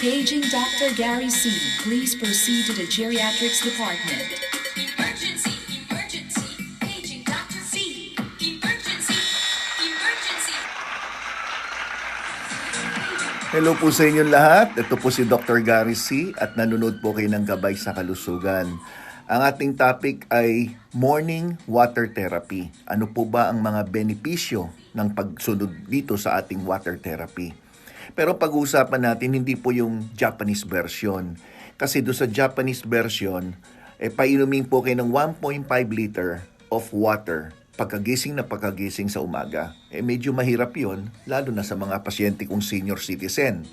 Paging Dr. Gary C. Please proceed to the geriatrics department. Emergency! Emergency! Paging Dr. C! Emergency! Emergency! Hello po sa inyong lahat. Ito po si Dr. Gary C. at nanonood po kayo ng Gabay sa Kalusugan. Ang ating topic ay morning water therapy. Ano po ba ang mga benepisyo ng pagsunod dito sa ating water therapy? Pero pag-uusapan natin hindi po yung Japanese version. Kasi doon sa Japanese version, painumin po kayo ng 1.5 liter of water pagkagising na pagkagising sa umaga. Medyo mahirap yon, lalo na sa mga pasyente kong senior citizen.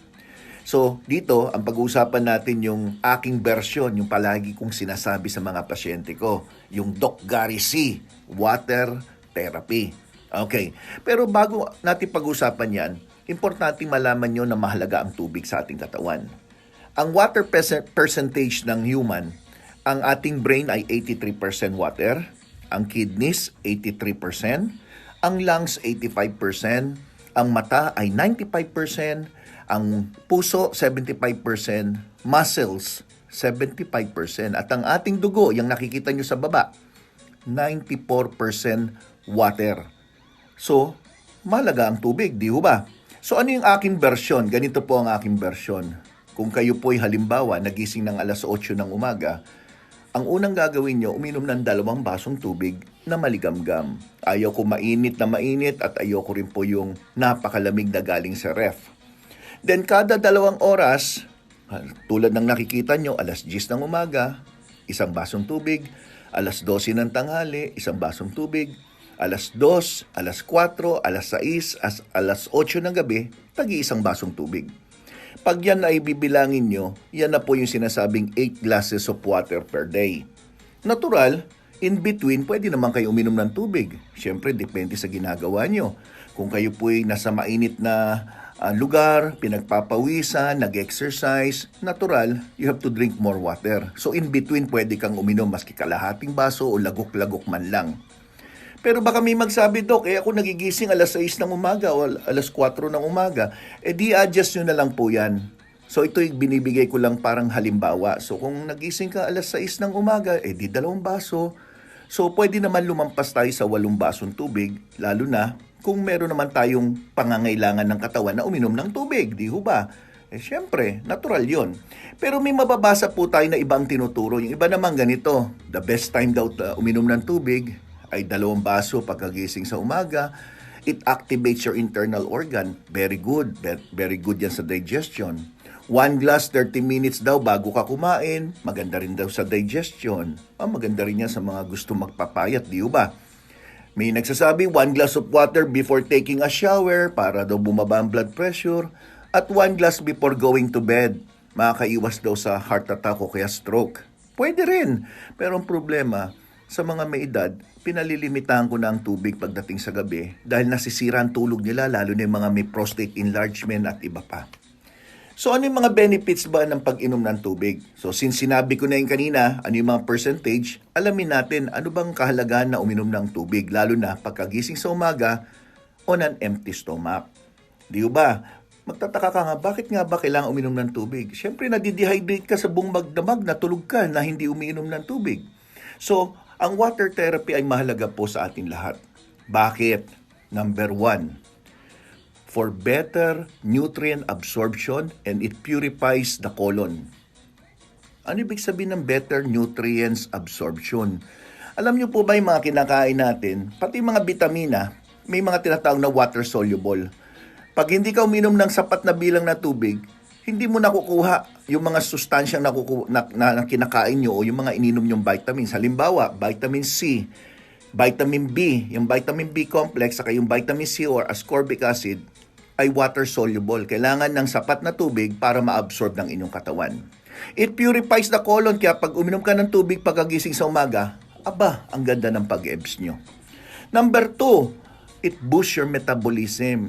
So, dito, ang pag-uusapan natin yung aking version, yung palagi kong sinasabi sa mga pasyente ko, yung Doc Gary C, water therapy. Okay, pero bago natin pag-usapan yan, importante malaman nyo na mahalaga ang tubig sa ating katawan. Ang water percentage ng human, ang ating brain ay 83% water, ang kidneys 83%, ang lungs 85%, ang mata ay 95%, ang puso 75%, muscles 75%, at ang ating dugo, yung nakikita nyo sa baba, 94% water. So, mahalaga ang tubig, di ba? So ano yung aking version? Ganito po ang aking version. Kung kayo po'y halimbawa nagising ng alas 8 ng umaga, ang unang gagawin nyo, uminom ng 2 basong tubig na maligamgam. Ayaw ko mainit na mainit at ayaw ko rin po yung napakalamig na galing sa ref. Then kada 2 oras, tulad ng nakikita nyo, alas 10 ng umaga, 1 basong tubig, alas 12 ng tanghali, 1 basong tubig, alas 2, alas 4, alas 6, alas 8 ng gabi, tagi-1 basong tubig. Pag yan ay bibilangin nyo, yan na po yung sinasabing 8 glasses of water per day. Natural, in between, pwede naman kayo uminom ng tubig. Siyempre, depende sa ginagawa nyo. Kung kayo po'y nasa mainit na lugar, pinagpapawisan, nag-exercise, natural, you have to drink more water. So in between, pwede kang uminom maski kalahating baso o lagok-lagok man lang. Pero baka may magsabi, Dok, ako nagigising alas 6 ng umaga o alas 4 ng umaga. Di-adjust nyo na lang po yan. So ito'y binibigay ko lang parang halimbawa. So kung nagising ka alas 6 ng umaga, di 2 baso. So pwede naman lumampas tayo sa 8 basong tubig, lalo na kung meron naman tayong pangangailangan ng katawan na uminom ng tubig, di ho ba? Siyempre, natural yon. Pero may mababasa po tayo na ibang tinuturo. Yung iba naman ganito, the best time daw uminom ng tubig ay 2 baso pagkagising sa umaga. It activates your internal organ. Very good. Very good yan sa digestion. 1 glass 30 minutes daw bago ka kumain. Maganda rin daw sa digestion. Maganda rin yan sa mga gusto magpapayat, di ba? May nagsasabi 1 glass of water before taking a shower para daw bumaba ang blood pressure. At 1 glass before going to bed. Makakaiwas daw sa heart attack o kaya stroke. Pwede rin. Pero ang problema, sa mga may edad, pinalilimitahan ko na ang tubig pagdating sa gabi dahil nasisira ang tulog nila, lalo na yung mga may prostate enlargement at iba pa. So ano yung mga benefits ba ng pag-inom ng tubig? So since sinabi ko na yung kanina, ano yung mga percentage, alamin natin ano bang kahalagaan na uminom ng tubig, lalo na pagkagising sa umaga on an empty stomach. Di ba? Magtataka ka nga, bakit nga ba kailangan uminom ng tubig? Siyempre, nadidehydrate ka sa buong magdamag, natulog ka na hindi umiinom ng tubig. So, ang water therapy ay mahalaga po sa atin lahat. Bakit? Number 1, for better nutrient absorption and it purifies the colon. Ano ibig sabihin ng better nutrients absorption? Alam niyo po ba yung mga kinakain natin, pati mga vitamina, may mga tinatawag na water soluble. Pag hindi ka uminom ng sapat na bilang na tubig, hindi mo nakukuha yung mga sustansyang na kinakain nyo o yung mga ininom nyong vitamins. Halimbawa, vitamin C, vitamin B, yung vitamin B complex, saka yung vitamin C or ascorbic acid ay water soluble. Kailangan ng sapat na tubig para ma-absorb ng inyong katawan. It purifies the colon, kaya pag uminom ka ng tubig pagkagising sa umaga, ang ganda ng pag-ebs nyo. Number 2, it boosts your metabolism.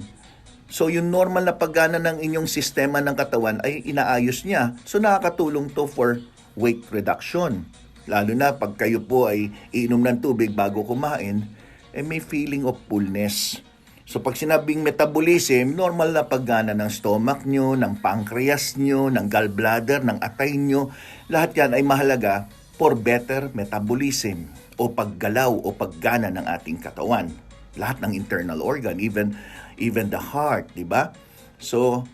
So yung normal na paggana ng inyong sistema ng katawan ay inaayos niya. So nakakatulong to for weight reduction. Lalo na pag kayo po ay iinom ng tubig bago kumain, may feeling of fullness. So pag sinabing metabolism, normal na paggana ng stomach nyo, ng pancreas nyo, ng gallbladder, ng atay nyo. Lahat yan ay mahalaga for better metabolism o paggalaw o paggana ng ating katawan. Lahat ng internal organ, even the heart, di ba? So,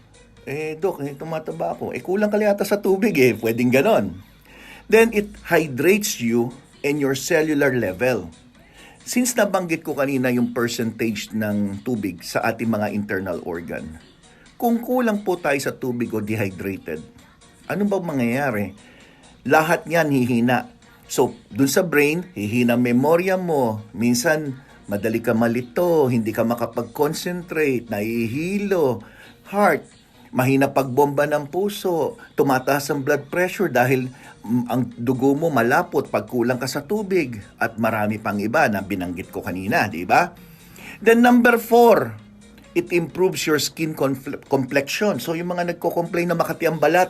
Dok, tumataba ako. Kulang ka yata sa tubig pwedeng ganon. Then it hydrates you and your cellular level. Since nabanggit ko kanina yung percentage ng tubig sa ating mga internal organ, kung kulang po tayo sa tubig o dehydrated, ano ba mangyayari? Lahat yan hihina. So, dun sa brain, hihina memorya mo. Minsan, madali ka malito, hindi ka makapag-concentrate, nahihilo. Heart, mahina pagbomba ng puso, tumataas ang blood pressure dahil ang dugo mo malapot pag kulang ka sa tubig at marami pang iba na binanggit ko kanina, di ba? Then number 4, it improves your skin complexion. So yung mga nagko-complain na makati ang balat,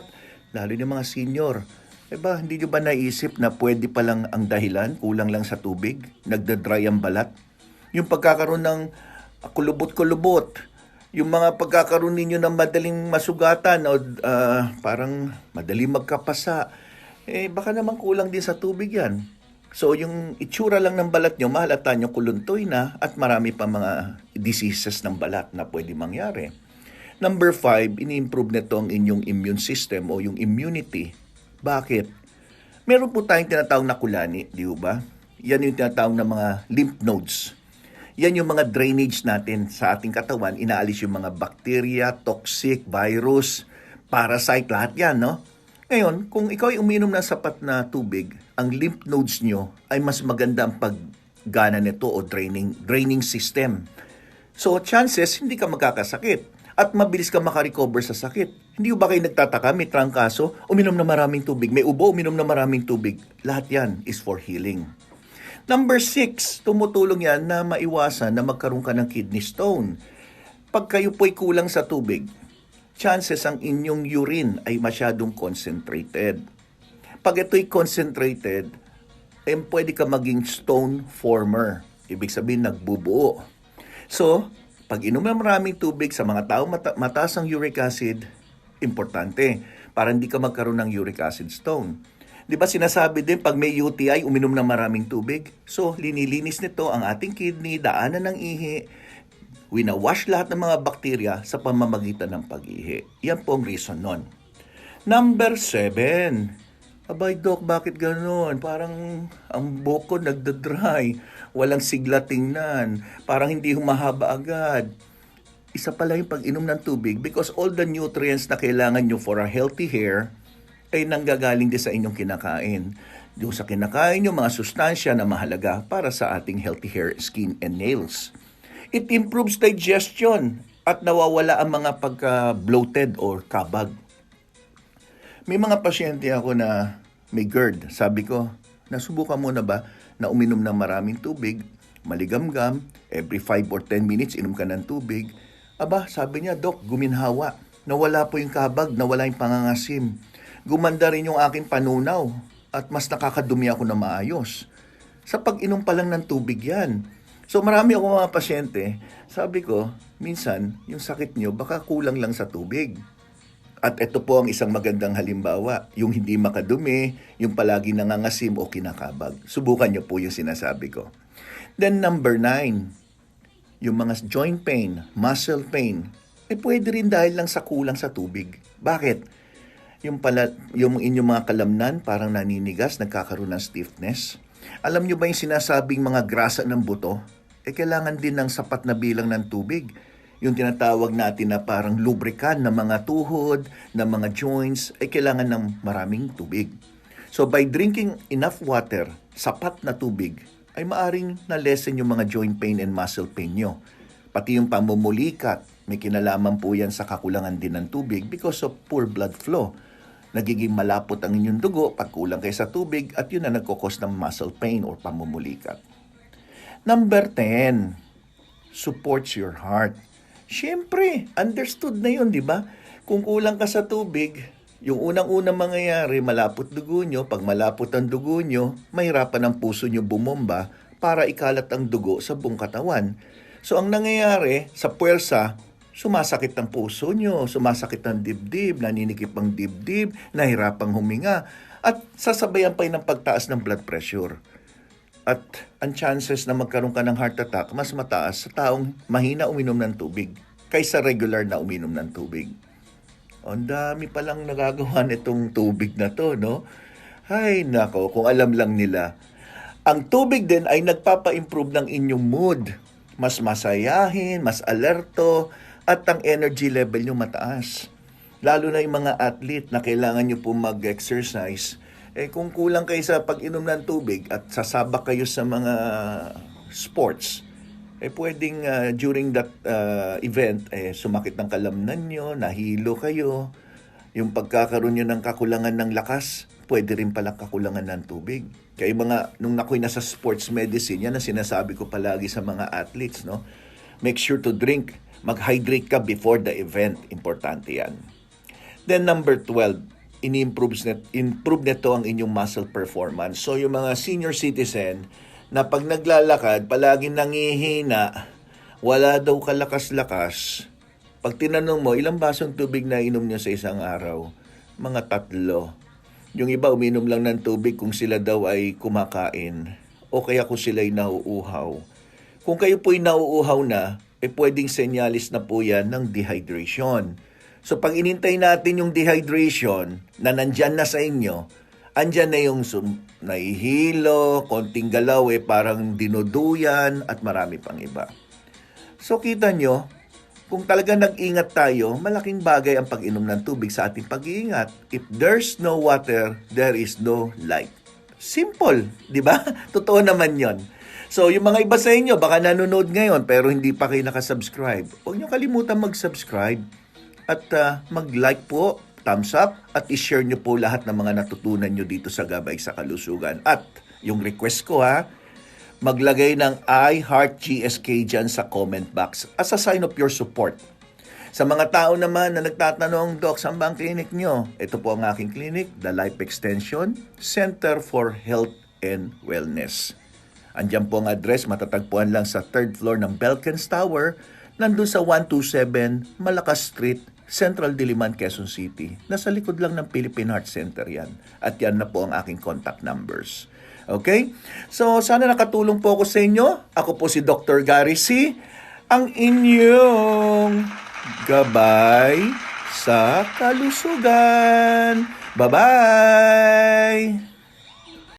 lalo yung mga senior, hindi nyo ba naisip na pwede palang ang dahilan, kulang lang sa tubig, nagda-dry ang balat? Yung pagkakaroon ng kulubot-kulubot, yung mga pagkakaroon ninyo ng madaling masugatan o parang madaling magkapasa, baka naman kulang din sa tubig yan. So yung itsura lang ng balat nyo, mahalata nyo kuluntoy na at marami pa mga diseases ng balat na pwede mangyari. Number 5, ini-improve nito ang inyong immune system o yung immunity. Bakit? Meron po tayong tinatawag na kulani, di ba? Yan yung tinatawag na mga lymph nodes. Yan yung mga drainage natin sa ating katawan. Inaalis yung mga bacteria, toxic, virus, parasite, lahat yan, no? Ngayon, kung ikaw ay uminom ng sapat na tubig, ang lymph nodes nyo ay mas maganda ang paggana nito o draining system. So, chances, hindi ka magkakasakit at mabilis ka makarecover sa sakit. Hindi ba kayo nagtataka, may trangkaso, uminom na maraming tubig, may ubo, uminom na maraming tubig. Lahat yan is for healing. Number 6, tumutulong yan na maiwasan na magkaroon ka ng kidney stone. Pag kayo po'y kulang sa tubig, chances ang inyong urine ay masyadong concentrated. Pag ito'y concentrated, pwede ka maging stone former. Ibig sabihin, nagbubuo. So, pag inom ng maraming tubig sa mga tao mataas ang uric acid, importante para hindi ka magkaroon ng uric acid stone. Di ba sinasabi din pag may UTI, uminom ng maraming tubig? So, linilinis nito ang ating kidney, daanan ng ihi, winawash lahat ng mga bakterya sa pamamagitan ng pag-ihi. Yan po ang reason nun. Number 7. Abay, Doc, bakit gano'n? Parang ang buhok ko nagda-dry. Walang sigla tingnan. Parang hindi humahaba agad. Isa pala yung pag-inom ng tubig because all the nutrients na kailangan nyo for a healthy hair ay nanggagaling din sa inyong kinakain. Yung sa kinakain nyo, mga sustansya na mahalaga para sa ating healthy hair, skin, and nails. It improves digestion at nawawala ang mga pagka-bloated or kabag. May mga pasyente ako na may GERD. Sabi ko, nasubukan mo na ba na uminom ng maraming tubig, maligamgam, every 5 or 10 minutes inom ka ng tubig? Aba, sabi niya, Doc, guminhawa. Nawala po yung kabag, nawala yung pangangasim. Gumanda rin yung aking panunaw at mas nakakadumi ako na maayos. Sa pag-inom pa lang ng tubig yan. So marami akong mga pasyente, sabi ko, minsan yung sakit nyo baka kulang lang sa tubig. At ito po ang isang magandang halimbawa, yung hindi makadumi, yung palagi nangangasim o kinakabag. Subukan nyo po yung sinasabi ko. Then number 9, yung mga joint pain, muscle pain, pwede rin dahil lang sa kulang sa tubig. Bakit? Yung inyong mga kalamnan parang naninigas, nagkakaroon ng stiffness. Alam nyo ba yung sinasabing mga grasa ng buto? Kailangan din ng sapat na bilang ng tubig. Yung tinatawag natin na parang lubricant ng mga tuhod, ng mga joints, kailangan ng maraming tubig. So by drinking enough water, sapat na tubig, ay maaring na-lessen yung mga joint pain and muscle pain nyo. Pati yung pamumulikat, may kinalaman po yan sa kakulangan din ng tubig because of poor blood flow. Nagiging malapot ang inyong dugo pag kulang kayo sa tubig at yun na nagkukos ng muscle pain or pamumulikat. Number 10, supports your heart. Siyempre, understood na yun, di ba? Kung kulang ka sa tubig, yung unang-unang mangyayari, malapot dugo nyo. Pag malapot ang dugo nyo, mahirapan ang puso nyo bumomba para ikalat ang dugo sa buong katawan. So ang nangyayari sa puwersa, sumasakit ang puso nyo, sumasakit ang dibdib, naninikip ang dibdib, nahirapang huminga, at sasabayan pa yun ng pagtaas ng blood pressure. At ang chances na magkaroon ka ng heart attack, mas mataas sa taong mahina uminom ng tubig kaysa regular na uminom ng tubig. Ang dami palang nagagawa nitong tubig na to, no? Ay, nako, kung alam lang nila. Ang tubig din ay nagpapa-improve ng inyong mood. Mas masayahin, mas alerto, at ang energy level nyo mataas. Lalo na yung mga athlete na kailangan nyo po mag-exercise. Kung kulang kayo sa pag-inom ng tubig at sasabak kayo sa mga sports, pwedeng during that event, sumakit ng kalamnan nyo, nahilo kayo. Yung pagkakaroon nyo ng kakulangan ng lakas, pwede rin pala kakulangan ng tubig. Kaya nung ako'y nasa sports medicine, yan ang sinasabi ko palagi sa mga athletes, no? Make sure to drink, mag-hydrate ka before the event. Importante yan. Then number 12, improve nito ang inyong muscle performance. So yung mga senior citizen na pag naglalakad, palaging nangihina, wala daw kalakas-lakas. Pag tinanong mo, ilang basong tubig na inom niyo sa isang araw? Mga 3. Yung iba uminom lang ng tubig kung sila daw ay kumakain o kaya kung sila ay nauuhaw. Kung kayo po'y nauuhaw na, pwedeng senyalis na po yan ng dehydration. So pag inintay natin yung dehydration na nandyan na sa inyo, andyan na yung nahihilo, konting galaw, parang dinuduyan at marami pang iba. So kita nyo, kung talaga nag-ingat tayo, malaking bagay ang pag-inom ng tubig sa ating pag-iingat. If there's no water, there is no life. Simple, di ba? Totoo naman yon. So, yung mga iba sa inyo, baka nanonood ngayon pero hindi pa kayo nakasubscribe. Huwag nyo kalimutan mag-subscribe at mag-like po, thumbs up, at i-share nyo po lahat ng mga natutunan nyo dito sa Gabay sa Kalusugan. At yung request ko maglagay ng I Heart GSK dyan sa comment box as a sign of your support. Sa mga tao naman na nagtatanong, Doc, saan ba ang clinic nyo? Ito po ang aking clinic, The Life Extension Center for Health and Wellness. Andyan po ang address, matatagpuan lang sa 3rd floor ng Belkens Tower, nandun sa 127 Malacas Street, Central Diliman, Quezon City. Nasa likod lang ng Philippine Heart Center yan. At yan na po ang aking contact numbers. Okay? So, sana nakatulong po ako sa inyo. Ako po si Dr. Gary C., ang inyong gabay sa kalusugan. Bye-bye!